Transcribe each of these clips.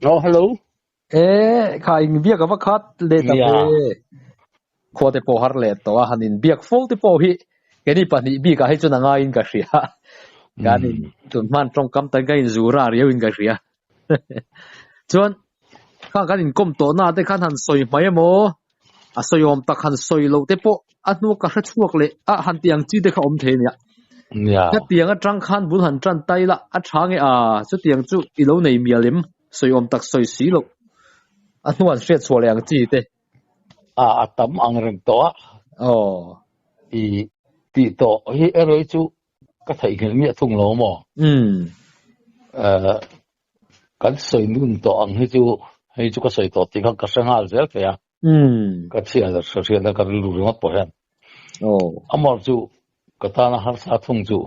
Oh, hello. Khai biak ava khat le ta be khote po har le to hanin biak fol te po hi keni pani bi ka hi chuna nga in ka ria ganin tun man trong kam ta gain zura riu in ka ria chuan kha ganin kom to na te khan han soi mai mo a soyom tak han soi lo te po anu ka hra chuak le a han tiang chi te kha om the nia ka tiang a tang khan bun han tran tai la a thange a chu tiang chu i lo nei mialim soyom tak soi si lo anu an hret chua leang chi te Atam ang reng to i ti to hi eroi chu ka thai ngel mi thung lo mo kan soi nun to ang hi chu ka soi to ti ka sangal zel ke ya ka chia da so sia da ka lu ru po han amor chu ka ta na har sa thung chu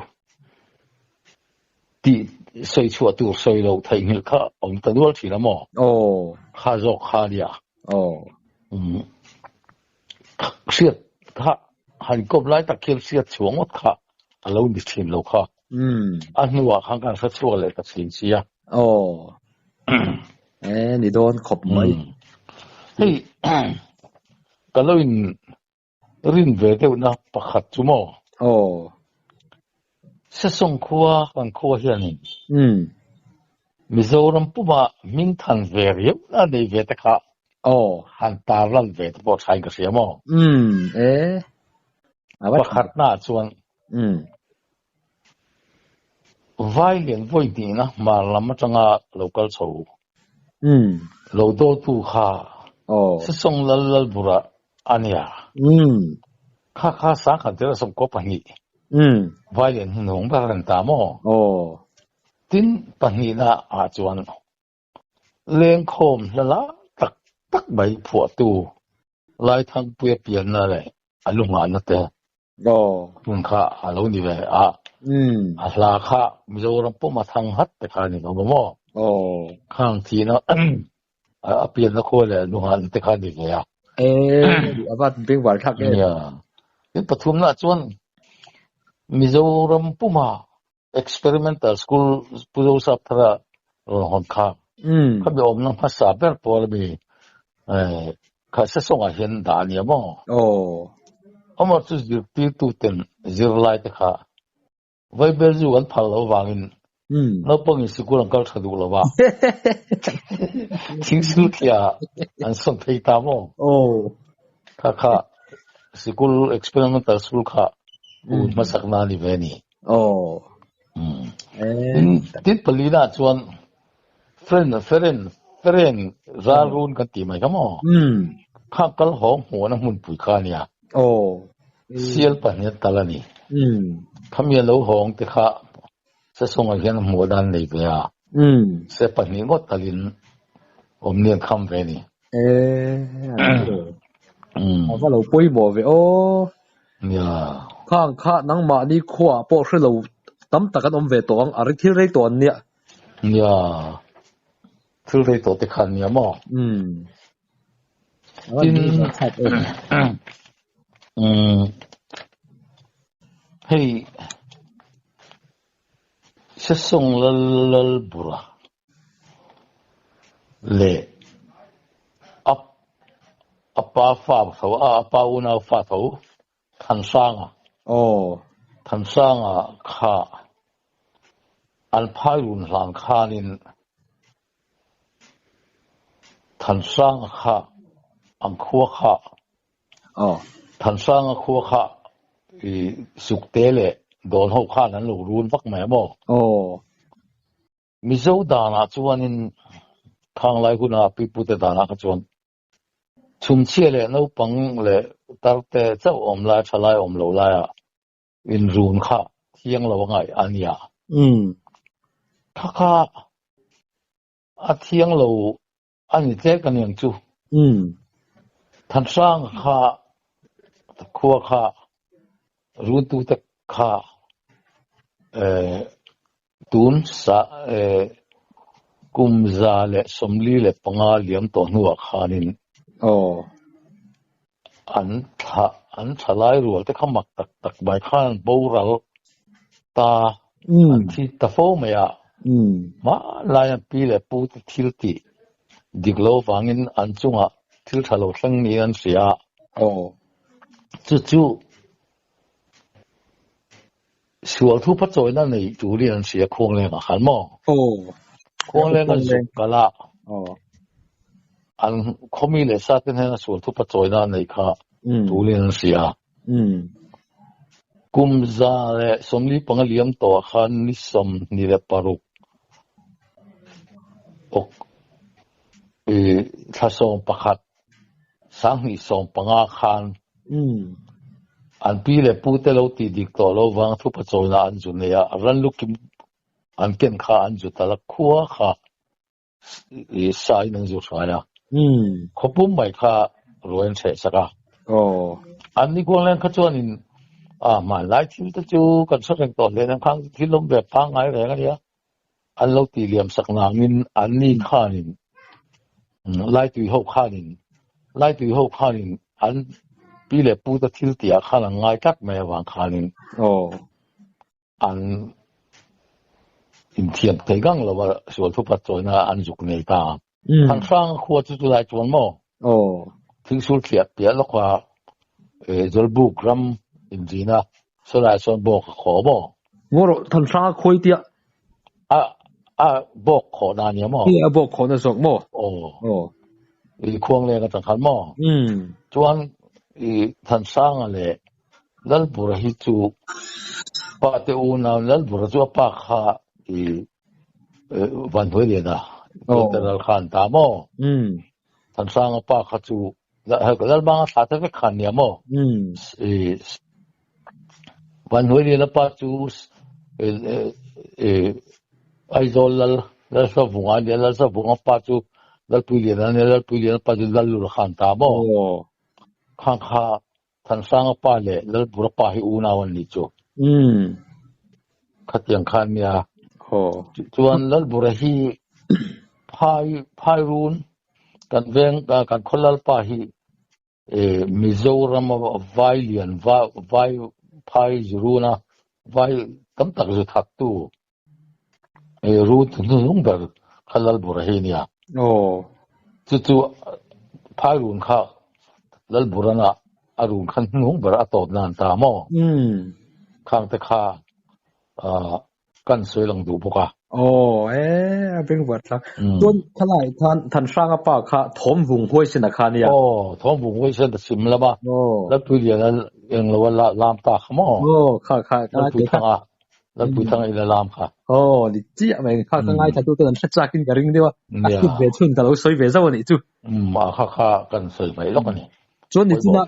ti soi chu tu soi lo thai ngel kha om ta dual thi la mo kha zo kha dia siết khá hành công lại ta kêu siết xuống một khá lâu đi tìm lâu khá anh nuôi khang càng sát chua lại ta xin xí à ni don khop mai hey cái lâu in rin về đâu na pakhat chú mò sẽ xong khua bằng khua hiện Mizoram Puma Minh Thành về riêng là để về ta khá han ta lan về ta bỏ sai cái gì mò pakhat na chuan vai liền voi đi na mà làm changa local show lo do tu kha se song lal bura ania kha sa kha te som ko pani vai liền hong ba ran ta mo tin pani na a chuan leng khom la tak tak bai phu tu lai thang pue pian na le alunga na te tun kha alo ni ve la kha Mizoram Puma thang hat te kha ni no mo khang thi na a pian na kho le lunga te kha ni ve ya abat bing wal thak ya in pathum na chuan Mizoram Puma experimental school puzo sa thara hon kha kha be om na phasa ber pol bi kha sa songa hian da ni mo amar chu zir ti tu ten zir lai te kha vai bel ju an phal lo wangin no pang school ang kal thadu lo wa thing su kya an som thei ta mo kha school experimental school kha masak na ni ve ni tin palina chuan friend zalun kan ti mai kamo kha kal hong ho na mun pui kha nia sial paniat talani khamia lo hong te kha sa songa hian modan nei ve ya se pani ngot talin omnian kham ve ni ava lo poi mo ve ya khang kha nang ma ni khwa po hre lo tam takan om ve tong ari thil rei ton nia ya thil ve to te khan nia mo tin hey se song lal bura le apa fa tho apa una fa tho than sanga kha an phairun hlang khanin than sanga kha ang khua kha than sanga khua kha i sukte le don ho kha nan lo run vak mai mo mizo dana chuanin thang lai huna pi pu te dana kha chuan chum chia le no pang le tar te chau om la thalai om lo la ya in run kha thiang lo ngai ania kha a thiang lo ani te kan yang chu than sang kha khua kha ru tu te kha tun sa kum za le somli le panga liam to nuwa khanin an thalai rual te khamak tak bai khan boral ta an thi ta fo maya ma lai pi le pu thil ti diglo wangin an chunga thil thalo thleng ni an sia chu sual thu pa choi na nei tu ri an sia khong le khan mo khong le an su kala an khomi le sa ten na sual thu pa choi na nei kha tu ri an sia kum za le somli pangaliam to khan ni som ni le paruk ok thasong pakhat sang ni som panga khan an pi le pu te lo ti dik to lo wang thu pa choi na an ju ne ya ran lukim an ken kha an ju tala khuwa kha sai nang ju sa ya khopum mai kha roen che saka an ni ko len kha chuan in ma lai thil ta chu kan sa reng to le nang khang thil lom be pa ngai re nga ya an lo ti liam sak na min an ni khanin lai tui ho khanin an pi le pu ta thil tia khala ngai tak me wang khanin an in thiam te gang lo wa sual thu pa choi na an juk nei ta thang sang khuwa chu lai chuan mo thing sul thiat pia lo kha zolbu gram injina so lai son bo kho bo ngoro thang sang khoi tia bok kho na ni mo bok kho na sok mo khuang le ka tang khan mo chuan than sang le lal bur hi chu pa te u na lal bur chu pa kha van hoi le da lal khan ta mo than sang pa kha chu lal bang sa te khan ni mo van hoi le pa chu ai zol lal sa bunga de lal sa bunga pa chu lal pui le pa chu lal lu khan ta mo khang kha than sang pa le lal bur pa hi u na wan ni chu khatiang khan ya chuan lal bur hi phai run kan veng kan kholal pa hi mizoram vailian vai phai zuruna vai kam tak zu thak tu ru tu nung ber khalal bur hi nia chu phai run kha lal burana arun khan nung ber atot nan ta mo khang te kha kan soi lang du boka beng wat la ton thalai than sang pa kha thom vung hoi sin kha nia thom vung hoi sin da sim la ba la tu lian eng lo la lam ta khamo kha la tu thang ila lam kha ni chi mai kha ngai tha tu tan cha kin garing dewa tu be chun ta lo soi be zaw ni chu ma kha kan soi mai lo ni chon ni china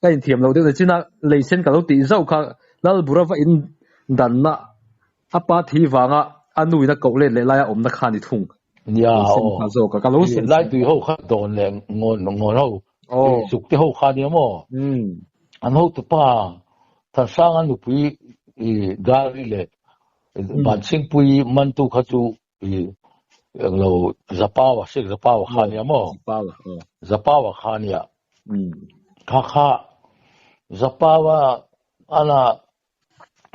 kai thiam lo de china leisen ka lo ti zau kha lal burawa in dan na apa thi wanga anui na ko le la ya om na khani thung ya ka zo ka lo sen lai tu ho kha don le ngon ho suk te ho kha ni mo an ho tu pa tha sang an pui gari le ban sing pui man tu kha chu lo zapawa kha ni mo zapawa kha ni ya kha zapawa ana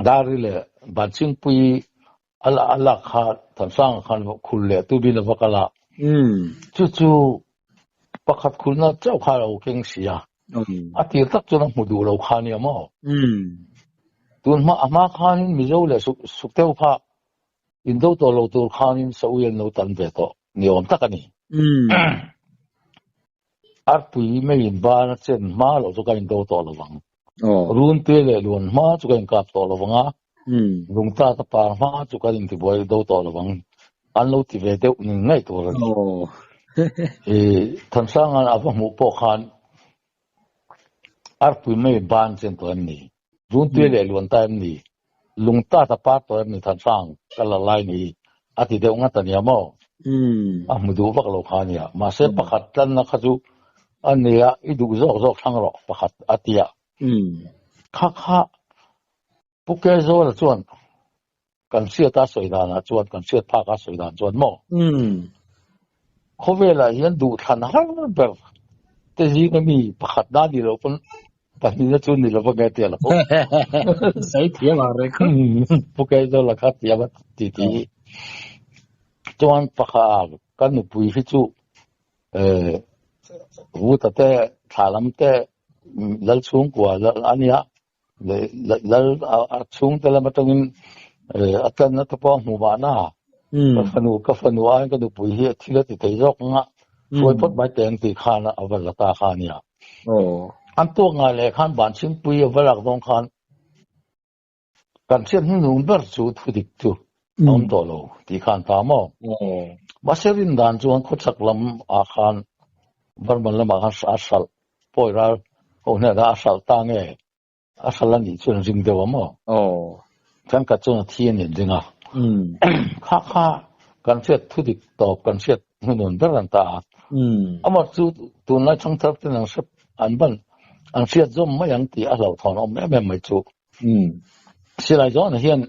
gari le ban sing pui ala kha than sang khan khul le tu bin vakala chu pakhat khulna chau kha lo keng sia ati tak chu na mudu lo kha ni mo tun ma ama khan mi zo le suk teu pha in do to lo tur khan in so yen no tan be to ni om takani ar pui me in ba na chen ma lo zo ka in do to lo wang run te le lun ma chu ka in kap to lo wanga lung ta pa ma chu ka in ti boy do to lo wang an lo ti ve deu ni ngai to lo than sang an ava mu po khan ar pui me ban chen to ni run te le lun ta ni lung ta pa to ni than sang kala lai ni ati deu nga tan ya mo mu du vak lo khan ya ma se pakhat tan na kha chu ania idu zo thang ro pakhat atia kha puke zo la chuan กันเสียตาสวยดานะจวนกันเสียพากาสวยดานจวนโมเขาเวลาเห็นดูทันฮะแบบแต่จริงก็มีประคัดด้านดีเราคนปัจจุบันจุนนี่เราพวกแกเตียละพวกใส่เทียมาเลยครับพวกแกจะละคัดเตียบัดทีจวนประคัดกันหนุปุยฟิจูวูแต่แต่ถาลำแต่ลัลชุ่งกว่าลัลอันเนี้ยลัลชุ่งแต่ละมาตรงนี้อาจารย์นัทพงศ์หมู่บ้านน่ะก็ฟันว่าก็ดูปุยเฮียที่เราติดใจรกงะช่วยพดใบแตงตีขานเอาไว้ละตาขานเนี่ยอันตัวงานเลยขานบ้านชิมปุยเอาไว้หลักตรงขานการเชื่อมนุ่มเบิร์สูทุดิกจูน้องตัวเราตีขานตามมาเสรินด่านจวนขุดสักลำอาคารบางมันลำอาคารอาศัลปอยเราโอ้เนี่ยอาศัลตั้งเออาศัลนี่จวนริงเดียวมั้งฉันก็จวนที่นี่จริงอ่ะข้าการเชื่อทุดิกตอบการเชื่อนุ่มเบิร์นตาอามาจูตัวนั้นช่างทับที่นั่งสับอันบันอันเชื่อจอมไม่ยังตีอาเราถอนเอาไม่จูเสียไรจวนเฮียน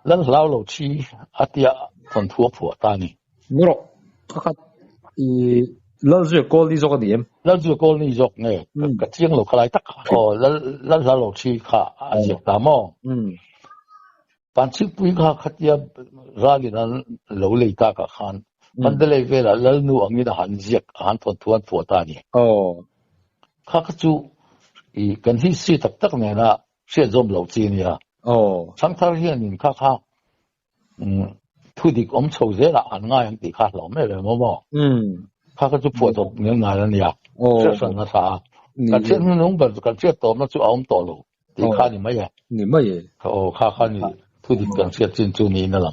แล้วเราชี้อาทิตย์คนทั่วผัวตานี่ไม่หรอกครับแล้วจะโกลีจอกเนี่ยแล้วจะโกลีจอกเนี่ยก็เชียงเราขลายตักแล้วเราชี้ข้าอาเซียตามอปัญชิปุยข้าขัดยาราลีนั้นเราเลยตากขันมันเดเลยเวลาแล้วนู่อันนี้หันเสียกหันทนทวนผัวตานี่ข้าก็จูกันที่สีตักเนี่ยนะเสียจมเราจีเนี่ยทั้งที่เห็นข้าทุดิกโฉเสียละอันง่ายอย่างตีข้าเราไม่เลยมั้งข้าก็จะปวดตรงเงี้ยงานนั่นเนี่ยเชื่อสันนิษฐานการเชื่อนุ่งแบบการเชื่อตัวมันจะเอาตัวเราตีข้านี่ไม่ใช่ข้านี่ทุดิกการเชื่อจินจูนี่นั่นแหละ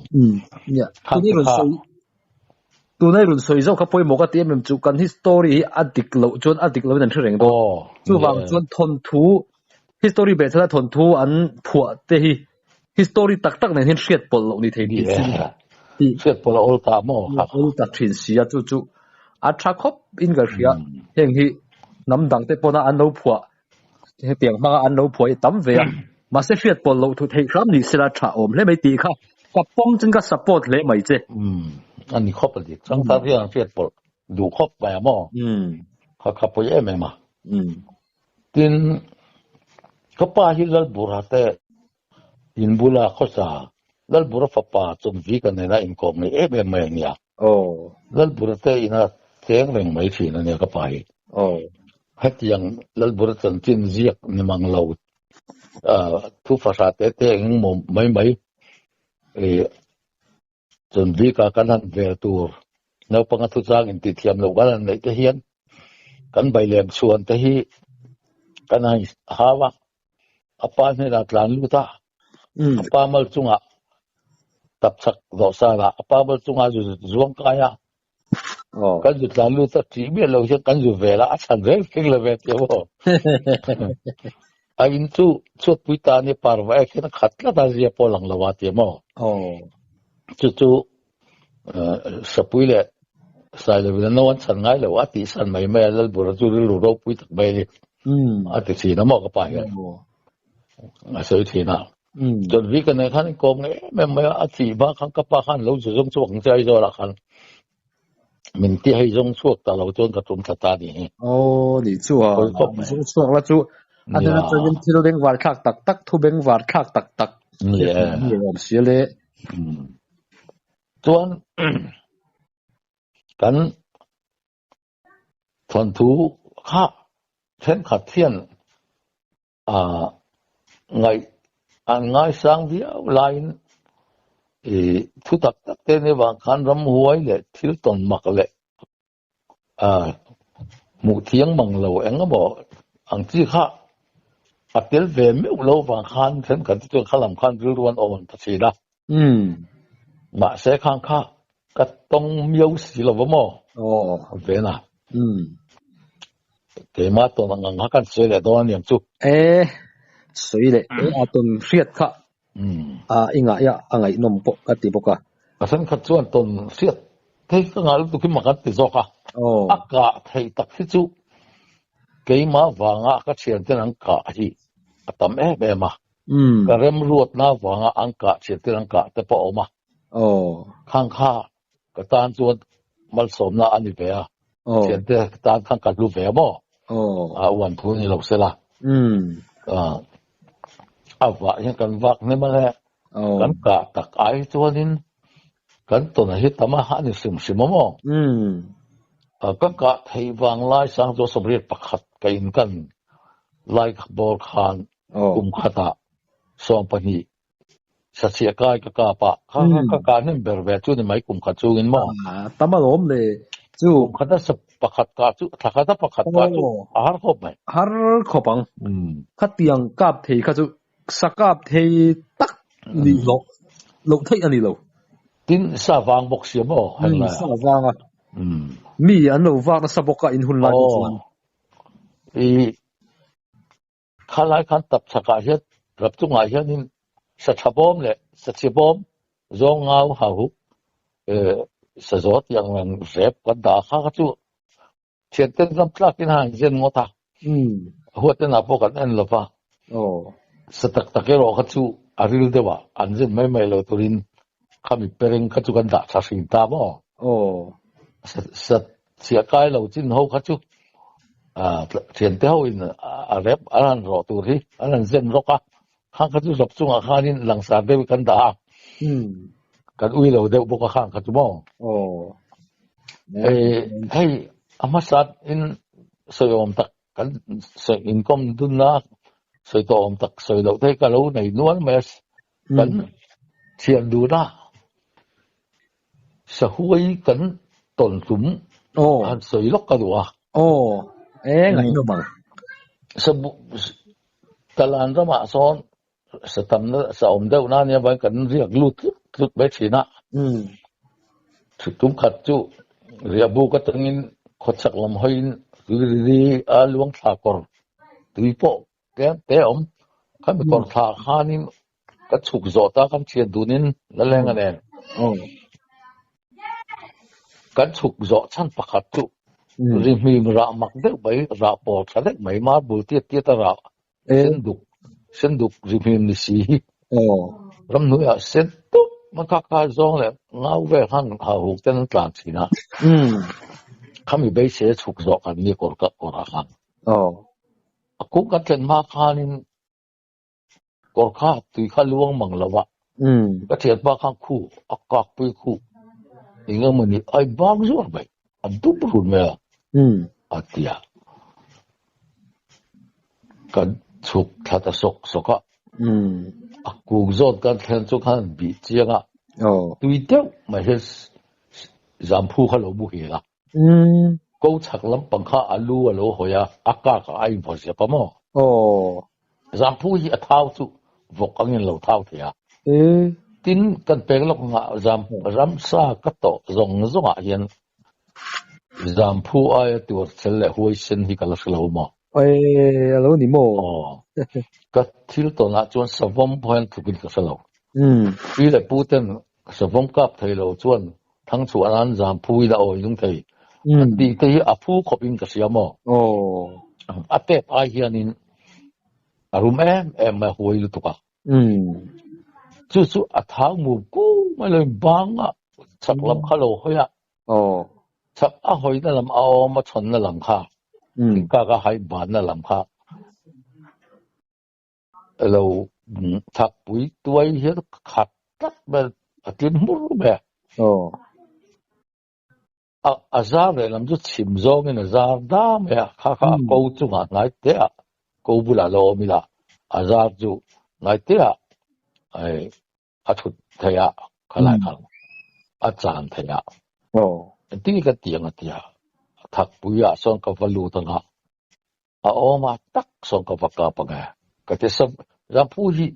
เนี่ยตัวนี้รุ่นสวยเขาพอยหมกตีมันจูกันฮิสตอรี่อดีตเราจนอดีตเรานั่นเรื่องตัวจู่บางจนทนทูฮิสตอรี่เบสแล้วทนทูอันผัวเตะฮิสตอรี่ตักๆเนี่ยเห็นเสียดปนเรานี่เท่ดีเสียดปนเราอุลตร้าโม่อุลตร้าทรินซีอะจู่อัตราครบอินกับเสียเห็นที่น้ำดังเตปน่าอันเราผัวเตียงมาอันเราผัวตั้มเวียมาเสียดปนเราทุกทีครับนี่สิละชาอมเลยไม่ตีค่ะกับป้องจึงก็สปอร์ตเลยไม่เจอันนี้ครบเลยจังที่เราเสียดปนดูครบไปมั้งเขาขับไปเองไหมมาทีนเขาป้าที่เราบุระเตอินบุระข้อสาแล้วบุระฟ้าป่าจนวิกันในนั้นอินกองนี่ไม่เนี่ยแล้วบุระเตอินะเสียงเร่งไม่ทีนั่นเนี่ยก็ไปให้ยังแล้วบุระจนจินเจียกในมังเราทุกภาษาเตะยังมุมไม่จนวิกันนั้นเวตัวแล้วปังทุจางอินติเทียมเรากันในที่เฮียนกันใบเลี้ยงชวนที่กันให้หาวะapa ni dah telan lu tak apa mal cunga tap sak dosa la apa mal cunga zuang kaya kan ju telan lu tak ti bi lo kan ju ve la asan ve king le ve ti bo ai tu chut puita ni parwa ke na khatla da zia polang lawa ti mo chu sapuile sai le no wan san ngai le wa ti san mai mai lal bur chu lu ro pui tak bai ni ati si na mo ka pa ya soi thì nào chuẩn bị cái này khăn công ấy mà chỉ ba khăn cấp ba khăn lâu rồi dùng chuột chơi rồi là khăn mình ti hay dùng chuột ta lâu chôn cả trúng ta đi đi chuột dùng chuột là chuột anh ấy cho nên thì bên vạt khác tắc thu bên vạt khác tắc nhiều xíu đấy chuột cái thuần thú khác thiên khát thiên ngay sang dia lain thu tak te ne bang khan ram huai le thil ton mak le mu thiang mang lo eng bo ang chi kha atel ve me lo bang khan then kan tu khalam khan ru ruan on ta chi da ma se khang kha ka tong miau si lo mo ve na ke ma to ngang kan se le do niam chu所以咧，阿頓血卡，應該呀，阿係弄薄一啲薄噶。阿先卡做頓血，睇個眼都佢乜嘢做噶？阿家睇特別做，幾碼話啊，個錢真能假去，阿抌咩嘛？ ka rem ruat na wanga angka chetir angka te pa oma khang kha ka tan chuan mal som na ani ve a chente tan khang ka lu ve mo wan thu ni lo sela wa hian kan wak ne ma le kan ka tak ai chuanin kan to na hi tama ha ni sim sim mo ka ka thei wang lai sang jo sobret pakhat kain kan lai bor khan khata som pani sasia kai ka pa ka nem ber ve chu ni mai kha chu in mo tama lom le chu khata sa pakhat ka chu thakata pakhat ka chu har khop mai har khopang khatiang kap thei kha chu sakap thei tak ni lo thei ani lo tin sa wang bok sia mo han la sa wang a mi an lo wak na saboka in hun lai chuan khalai khan tap chaka hiat rap chu ngai hianin sa thabom le sa chibom zong ngau ha hu sa zot yang lang rep kan da kha chu chen ten lam tlak in han zen ngota huat na po kan en lova sa tak takero kha chu aril dewa an zen mai lo turin khami pereng kha chu kan da sa sin ta mo sa sia kai lo chin ho kha chu thiền tiêu in rep alan ro tu ri alan zen roka khang kha chu sop chung a khanin langsa de kan da kan ui lo de boka khang kha chu mo hey amasat in soyom tak kan so income dun na soi tom tak soi lo te ka lo nei nuan mes kan thiền du na sa hui kan ton tum han soi lok ka duwa ngai no ma talan ra ma son sa tam na sa om deuh na nia ban kan riak lut be thina tum khat chu ria bu ka tangin khochak lam hoin ri a luang tha kor tui po te om kan kor tha khanin ka chuk zo ta kan thian dunin la lenga nen kan chuk zo chan pakhat chu ri mi ra mak de bai ra po thale mai ma bu tiet ra sen duk ri mi ni si ram nu ya sen tu ma ka zong le ngau ve han ha hu ten tlang china khami bai se chuk zo kan ni kor khan aku ka ten ma khanin kor kha tui kha luang mang lawa ka thiat ba khang khu akak pui khu inga mani ai bang zor bai adu bru me atia kan chuk thata soka aku zot kan thlen chu khan bi chianga tui teu ma hes zamphu khalo bu hi la ko chak lam pangkha alu alo hoya aka ka ai bhose pamo zamphu hi athau chu vok angin lo thau thia tin kan peng lok nga ram sa ka to zong zonga hian zamphu ai tur chelle huai sen hi kala slo mo alo ni mo ka thil to na chuan savom point thukin ka salo i le puten savom kap thailo chuan thang chu anan zamphu ida oi dung thei ti te hi aphu khopin ka siamo ate ai hianin arum em ma huai lu tuka chu athang mu ku ma le banga chaklam khalo hoya chak a hoi na lam a ma chon na lam kha ka hai ban na lam kha lo thak pui tuai hi khat tak ba atin mur be azar le lam chu chim zong in azar da me kha ko chu nga ngai te ko bula lo mi la azar chu ngai te ai a thut thaya khalai khang a chan thaya ti ka tiang atia thak puya son ka valu tanga a oma tak son ka vaka panga ka te sab rampu hi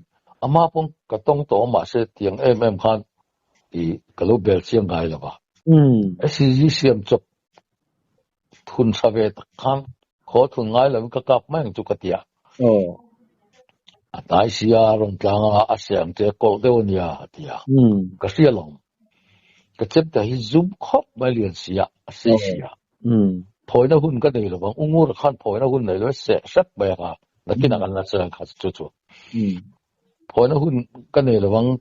ama pong ka tong to ma se tiang khan i kalu bel chiang gai la ba si siam chok thun save khan kho thun ngai la ka kap mang chu ka tia atai sia rong tlanga a siam te ko deonia tia ka sia long ka chep ta hi zoom khop malian sia sia phoi na hun ka nei lo bang ungur khan phoi na hun nei lo se sak ba ka nakina kan na chang kha chu hồi nó hun cái này là vắng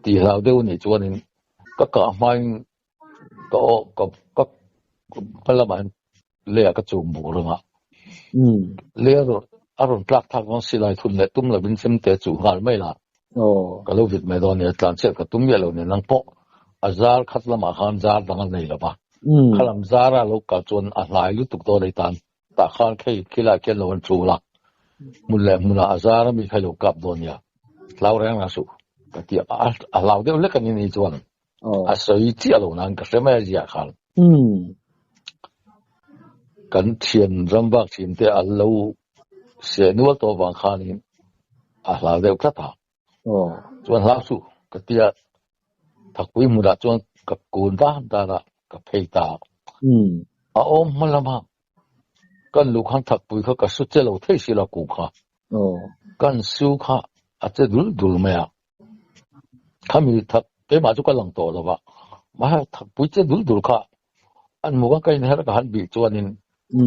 thì lao đâu này cho nên các cả mai có cái là bạn lẽ cái chỗ mù rồi mà lẽ rồi rồi plak thang vắng xí lại thun lệ tum là bên xem tế chủ hal mấy là cái lâu việt mấy đó này toàn sẽ cái tum vậy lâu này năng po azar khát là mà khan zar đang này là ba khát làm zar là lâu cả chuan lại lúc tục đó đây tan ta khan khi lại cái lâu anh chủ là mun là azar mi khai lâu cặp đó nha lao rang là số cái tiệt lao đều lấy cái này chuan sợi chỉ lâu năng cái xem gì à khan cái tiền râm bạc tiền thế lâu sẽ nuôi to bằng khan in lao đều cắt à chuan lao số cái tiệt thật quý mua ra chuan cái cuốn ta là cái phê ta ôm mà làm cái lúc hắn thật quý cái số chế lâu thế xí là cũ khá cái số khá chế đủ mày kami thật cái mà chúng cái lòng to rồi mà thật quý chế đủ khá anh mua cái này là cái hắn bị chuan in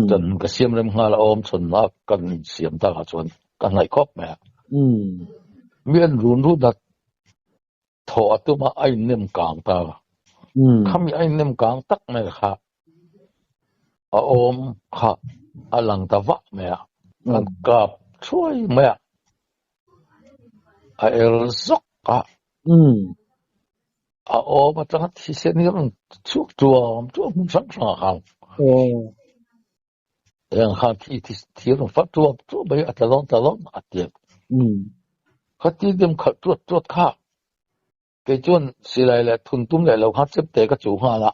chân cái xiêm lên nga là ôm chân nó cái xiêm ta cái chuan cái này cóp mày miền run đặt thọ tu mà anh nem càng ta kami anh nem càng tắc mày khá ôm khá lang ta vắt mày ang cặp chuối mày zok ôm mà chẳng thì sẽ nhớ chuột chuột muốn sẵn sàng hàng hàng thì nó phát chuột bây giờ ta lon mà tiệt khát thì đem khát chuột khá cái chuyện xí lại là thun tum lại lâu khát chấp tế cái chủ hoa là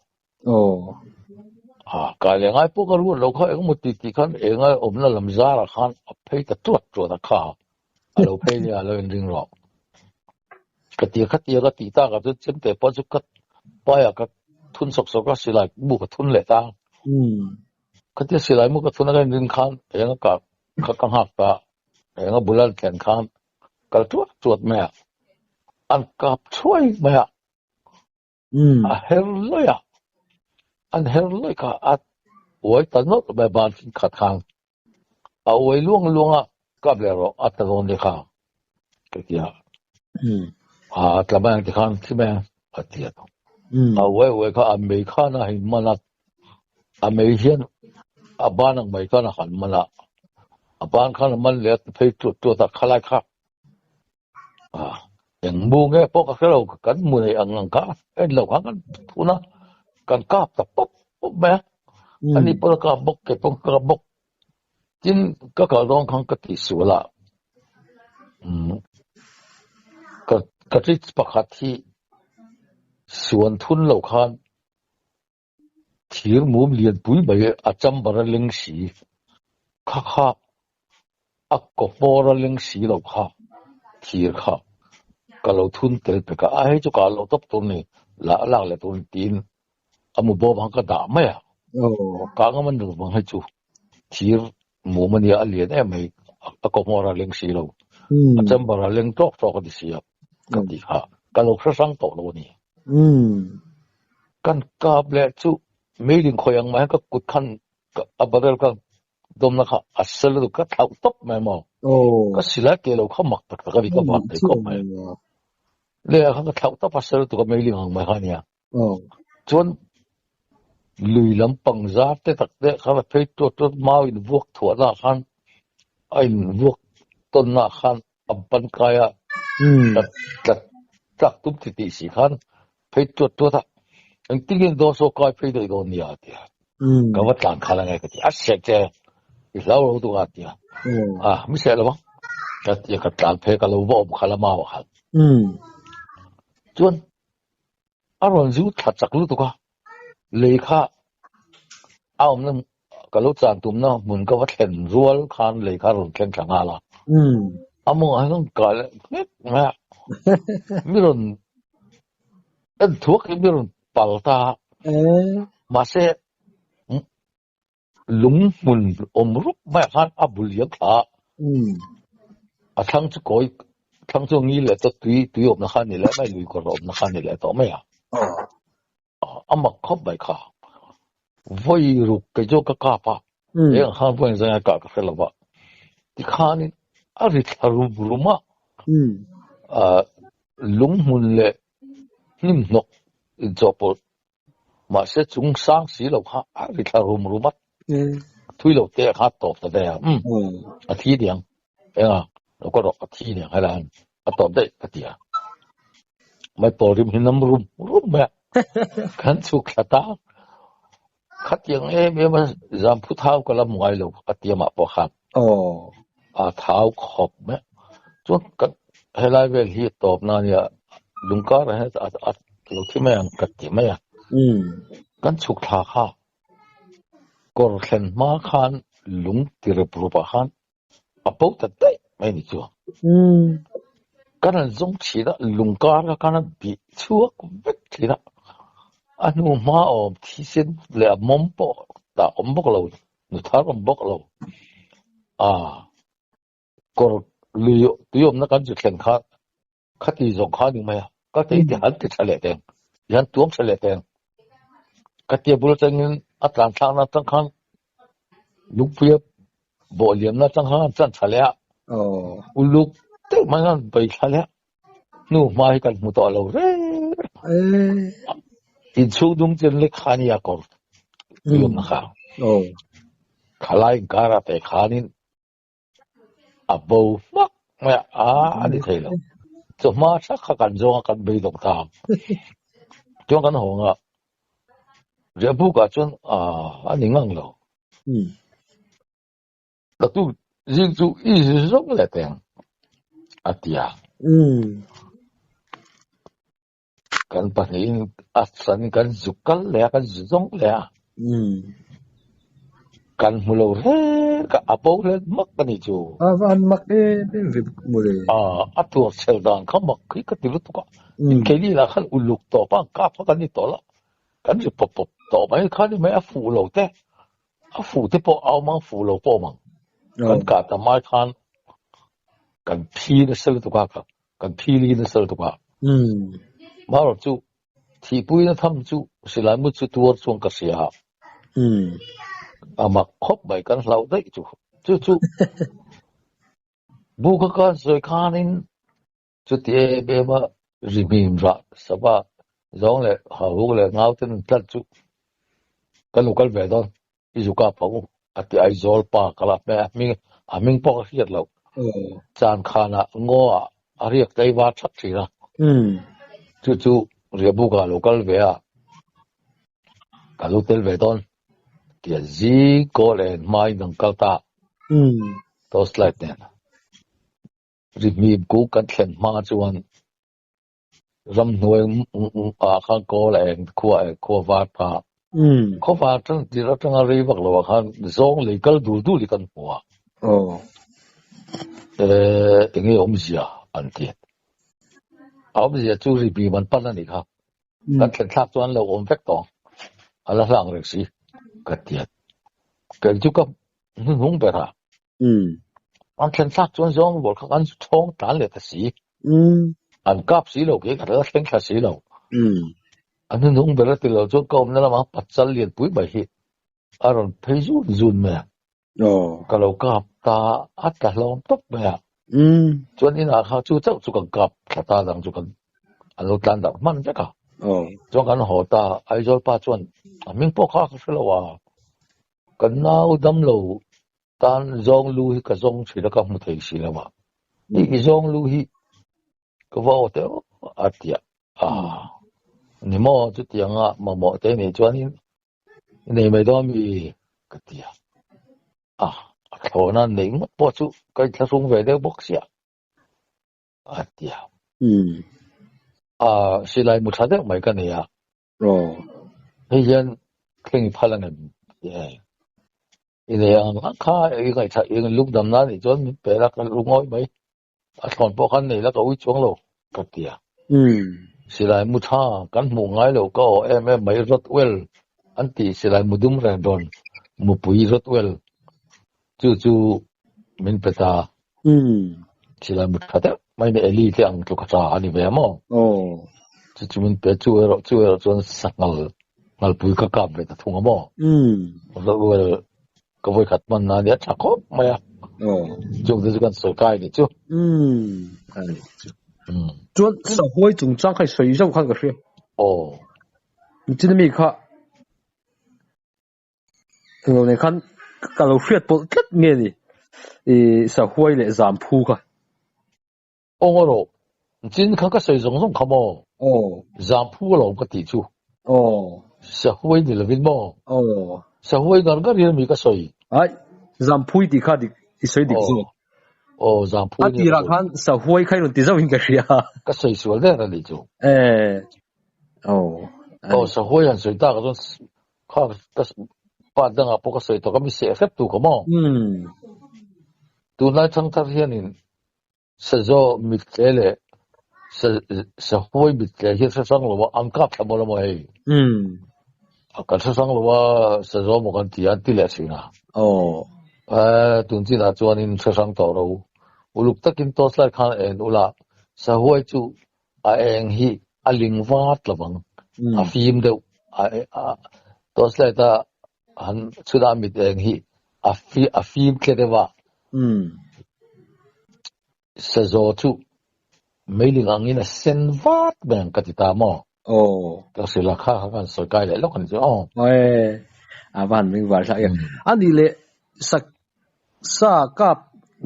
cái này ngay bữa cái lúc lâu khát cái một tí khát ngay ôm nó làm giá là khát phải cái chuột là khá lâu phải là lâu riêng rồi cái tí ta cái chấp tế bao nhiêu cái bây giờ cái thun sọc cái xí lại mua cái thun lại ta cái tí xí lại mua cái thun cái riêng khát cái cái hạt ta cái bữa lần kén khát cái chuột mẹ anh cặp chuối mày anh hell lôi cả ôi ta nói bài bản khát khang ôi luang cặp lẽ rồi ta nói đi khang cái kia cái bạn thì khang thì bạn tiệt ôi cái America na hình mà là American ban America na hình mà là ban khang mình lẽ phải chuột ta khai khá yang mua nghe bốc cái lâu cái mua này ăn cá cái lâu ăn thu na cái cá tập bốc mẹ anh đi bốc cái bốc chính cái đông khang cái tỷ số là cái chỉ bắt khát thì xuân thun lâu khang thiệt mua liền bùi bày chăm bara linh sĩ khá có bora linh sĩ lâu khang thiệt khá cái lâu thun tới cái ai cho cái lâu tập tuần này là lại tuần tin một bộ bằng cái đám ấy cái mình được bằng hai chú thì mua mình đi liền em ấy có mua ra linh xí lâu chăm bảo là linh tróc cho cái gì cái gì cái lâu sáng tổ luôn nè cái lẽ chú mấy linh khoai ăn mà cái cút khăn bắt đầu cái đom nó asal itu cái thau top memang cái xí lại cái lâu không mặc cái gì cái bạn đấy có mà lẽ cái thau top asal itu cái mấy linh ăn mà cái này chuan lùi lắm bằng giá thế thật đấy các bạn thấy tôi mau in vuốt thua là khan in vuốt tôn là khan ẩm ban cái chắc tụm thì xí khan thấy tôi thật anh tin đó số cái thấy được đó nhiều thì các bạn làm khá là ngay cái gì sẽ chứ lâu lâu tôi thì mới sẽ là cái làm thấy cái lâu vô khá là mau hả chuan rồi giữ thật chắc lúc tôi lấy khá nó cái lúc chán tụm nó muốn có vật hiện ruột khan lấy khá rồi khen chẳng là mua anh không cái đấy mẹ miron ăn thuốc cái miron bảo ta mà sẽ lúng muốn rút mẹ khan bul liếc thằng chú coi thằng chú nghĩ là tùy ôm nó khan này lại mấy lùi còn ôm nó khan này lại tao mẹ mà khóc bài khá với rục cái chỗ cái cặp em hàng quen ra cả cái là vậy thì khan đi rít haru buruma lung mun le nim nok chopol mà sẽ chúng sáng xí lâu ha đi theo rùm rùm mắt thui lâu tệ khá tốt tại đây thi điểm nó có độ thi điểm hay là tốt đấy cái gì mà tổ rim hình nằm rùm rùm mẹ khán chụp là ta khát tiếng em mà giảm phút thao có làm ngoài lâu cái tiếng mà bỏ khát thao khop mẹ chút cái hay là về hi top na ya lung cả hay lâu thì mẹ cái tiếng mẹ kan chuk tha kha kor thlen ma khan lung tirprupa khan apo ta dai mai ni chu kan zong chi da lung ka ra kan bi chu ko bet chi da anu ma o thi sen le mom po ta om bok lo nu thar om bok lo kor liyo tuyom na kan chu thlen kha khati zong kha ni mai ka te ti han ti chale ten yan tuom chale ten cái tiệp bút chân tràn sang nó chẳng hạn lúc phía bộ liềm nó chẳng hạn chẳng chả lẽ lúc thế mà nó bị chả lẽ nu mai cần một tọa lâu đấy in số đúng chân lịch khani à con dùng nó khao khá lại cả ra để khani à bầu mắc mẹ đi thấy rồi cho mà chắc khá cần dùng cần bị động tham cho cần hồng à giờ bố cả chân anh ngang lâu, là tu riêng tu ý rất là tiền, tia, kan pahin san kan zukal le kan zong le, kan mulo re ka apo le mak kan itu, van mak rib mule, atu sel dan kan mak ka tilu tu ka, kali lah kan uluk to pa ka kan itu lah, kan je pop pop to mai kan ni mai afu lo te po au mang fu lo po mang kan ka ta mai kan pi de sel tu ka kan pi li de sel tu ka ma ro chu thi pui na tham chu silai mu chu tuor chuang ka sia ama khop bai kan lau dai chu bu ka zoi khanin chu tie be ma rimim ra saba giống là họ hú là ngáo tên tlat chu cái local về đó ví dụ cả phong thì ai zol pa kala me mình po hiệt lâu chan khana ngo riek tai wa chat chi ra chu rebu ka local về ka local về đó thì gì có lẽ mai nâng cao ta to slide nè rimim ku kan thlen ma chuan ram nuôi khang ko lại khua vạt pa khua vạt trong thì nó trong ari bạc lo khang zong lấy cái đủ lấy cái mua nghe ông gì anh thiệt ông gì chú rì bì mình bắt anh khang cái thằng khác cho anh là ông phép tòng anh là làm được gì cái thiệt cái chú cấp không biết à anh thằng khác cho anh zong bảo anh chong tán lại cái gì anh cáp xí lâu cái đó tiếng khá xí lâu anh không biết là từ lâu cho công nó mà bắt chân liền bụi bày hết anh thấy run mẹ cái lâu cáp ta ắt cả lòng tóc mẹ cho nên là họ chú cháu chú cần cáp ta rằng chú cần anh lâu tan đậm man chắc cả cho cần họ ta ai rồi ba chuẩn mình bỏ khác cái lâu cần nào đâm lâu tan zong lui cái zong chỉ là cái một thể xí là mà cái zong lui cái vợ đó tia你莫就点莫对你专业你没多米个tia可能你播出个他送回的博士tia是来没差的没跟你那天听你拍了人因为看一个一个录的那你专别那个录爱没còn bộ khăn này là có xuống lầu cắt tỉa xí lại mua cha cắn mù ngay lầu có em mấy rất well anh tỷ xí lại mua đúng rồi đòn mua bùi rất well chú mình phải ta xí lại mua thật đấy mấy này eli thì ăn cho cả anh về mà chú mình phải chú ở cho sạc ngal bùi cả cặp về ta thùng mà rất well có với khát mình là để chắc có mày chung thì kan soi kai ni chu chuan sa huai chung chang khai soi zo khan ka hria chin mi kha lo ne khan ka lo hriat pol tlet nge ni sa huai le zam phu kha ro chin khan ka soi zong zong khamo zam phu lo ka ti chu sa huai ni lo vin mo sa huai gar gar mi ka soi ai zam phui ti kha di soi dik zo zam phui ni ra khan sa huai khai ron ti zo in ka hria ka soi sual de ra ni chu sa huai an soi ta ka zon kha ka pa dang a po ka soi to ka mi se phep tu ko mo tu na chang tar hian in sa zo mi tlele sa huai mi tle hi sa sang lo an ka thamo lo mo hei ka sa sang lo sa zo mo kan ti an ti le sina tun chi na chuan in sa sang to ro uluk takin to slai khan en ula sa huai chu a eng hi a ling wat lawang a fim deuh to slai ta han chuda mit eng hi a fim kle dewa sa zo chu mailing angin a sen wat bang ka ti ta mo ka sila kha kan so kai le lok kan chu avan ming war sa ya ani le sa kap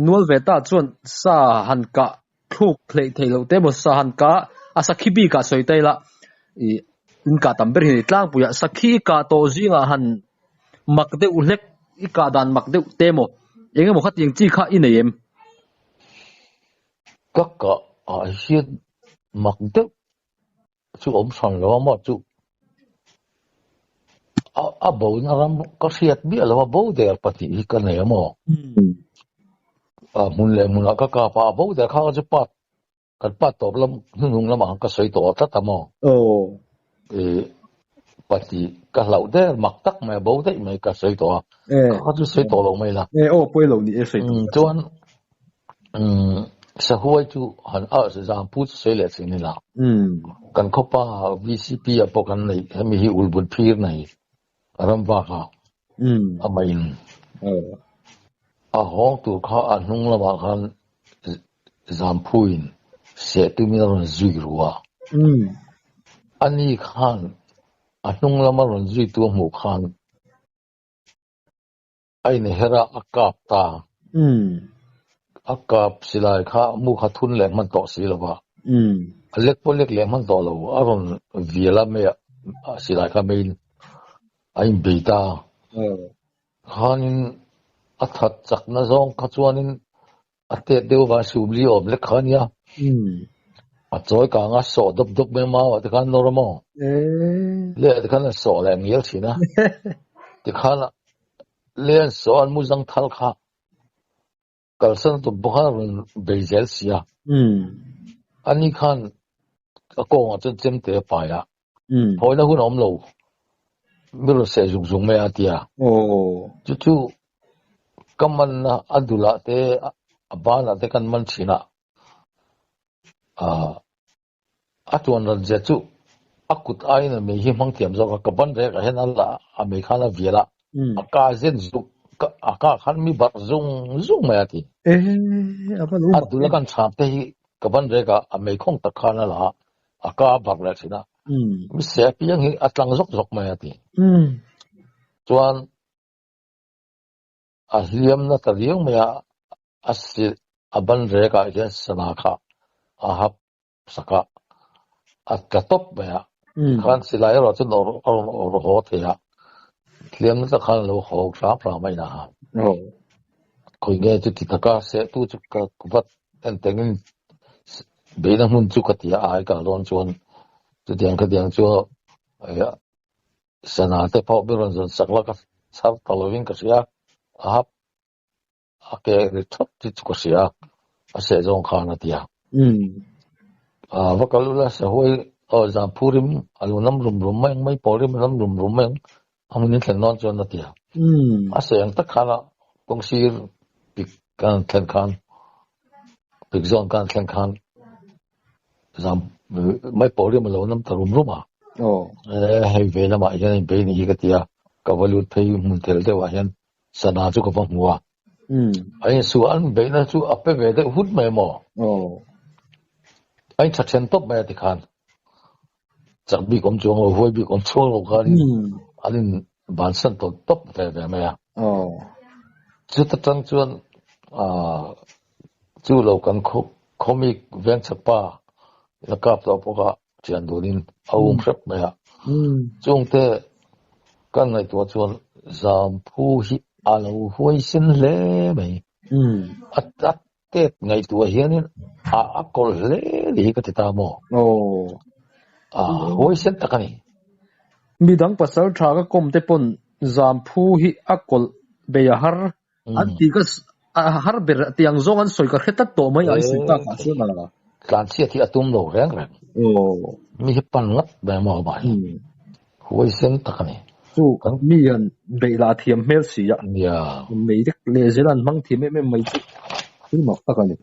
nual veta chuan sa han ka thuk thlei theilo te mo sa han ka asakhi bi ka soi taila in ka tamber hi tlang puya sakhi ka to zinga han makde ulek I ka dan makde te mo enge mo khat yeng chi kha inayem ka hian makde chu om san lo mo chu a bo na ram ka siat bi lo bo de pati hi ka ne mo mun le mun ka pa bo de kha chu pat kan pat to lam nung lam ka soi to ta mo pati ka lau de mak tak mai bo de mai ka soi to ka chu soi to lo mai la poi lo ni soi to chuan sa huai chu han sa jam pu soi le sin ni la kan khopa VCP a pokan nei hemi hi ulbun phir nei ram wa kha amain a hong tu kha a hnung la wa khan jam phuin se tu mi ron zui ruwa ani khan a hnung la ma ron zui tu mu khan ai ne hera akap ta akap silai kha mu kha thun le man to si lo wa alek polek le man to lo aron viela me silai kha main ai beita khanin athat chak na zong kha chuanin ate deu wa subli om le khania a choi ka nga so dop dop me ma wa kan normo le de kan so le ngel thina ti khala len so an mu jang thal kha kalsan to buharun bezel sia ani khan ko nga chen chem te pa ya hoina hun om lo miro se jung jung me atia chu kaman na adula te abana te kan man china atuan ran je chu akut aina me hi mang tiam zo ka ban re ka hen alla a me khana viela aka zen zu aka khan mi bar zung zung me ati adula kan chap te hi ka ban re ka a me khong ta khana la aka bar la china mi se piang hi atlang zok zok me ati chuan a hliam na ta riang me asil aban re ka hian sana kha a hap saka at katop me khan silai ro chun or ho the ya hliam na ta khan lo ho sa pra mai na khoi nge chu kitaka se tu chu ka kubat en tengin beina mun chu ka tia ai ka lon chuan chu diang ka diang chu ya sana te pau biron zon sakla ka sar talovin ka sia ahap ake ri thop ti chu ka sia ase zong khana tia vakalula sa hoi o zam purim alunam rum rum mai porim ram rum rum amunin tlen non chon na tia ase ang ta khana kongsir pik kan tlen khan pik zon kan tlen khan zam mai porim alunam tarum ruma hei ve na ma yan be ni ka tia ka valut phei mun tel de wa yan sana chu ka va muwa anh su anh bé nó su áp về đấy hút mày mò anh chắc chắn top mày thì khan chắc bị công chúa ngồi vui bị công chúa ngồi khan anh bản thân tôi top về mày à chú tất chân chuan chú lâu căn comic ven chapa là cặp đó boka chuyện đồ nên ông sắp mày à chúng te căn này tôi chuan giảm phu hi alo vui xin lẽ mày at tết ngày tuổi hiền nên có lẽ đi cái ta mò vui xin ta cái này mi dang pasal tha ka kom te pon zam phu hi akol be har an ti ka har ber tiang zong an soi ka khetat to mai ai sin ta ka se na la kan sia thi atum lo reng mi hi pan ngat be mo ba vui xin ta cái này chu kan mi an be la thiam mel si ya me dik le zelan mang thi me mai chi ma ta ka ni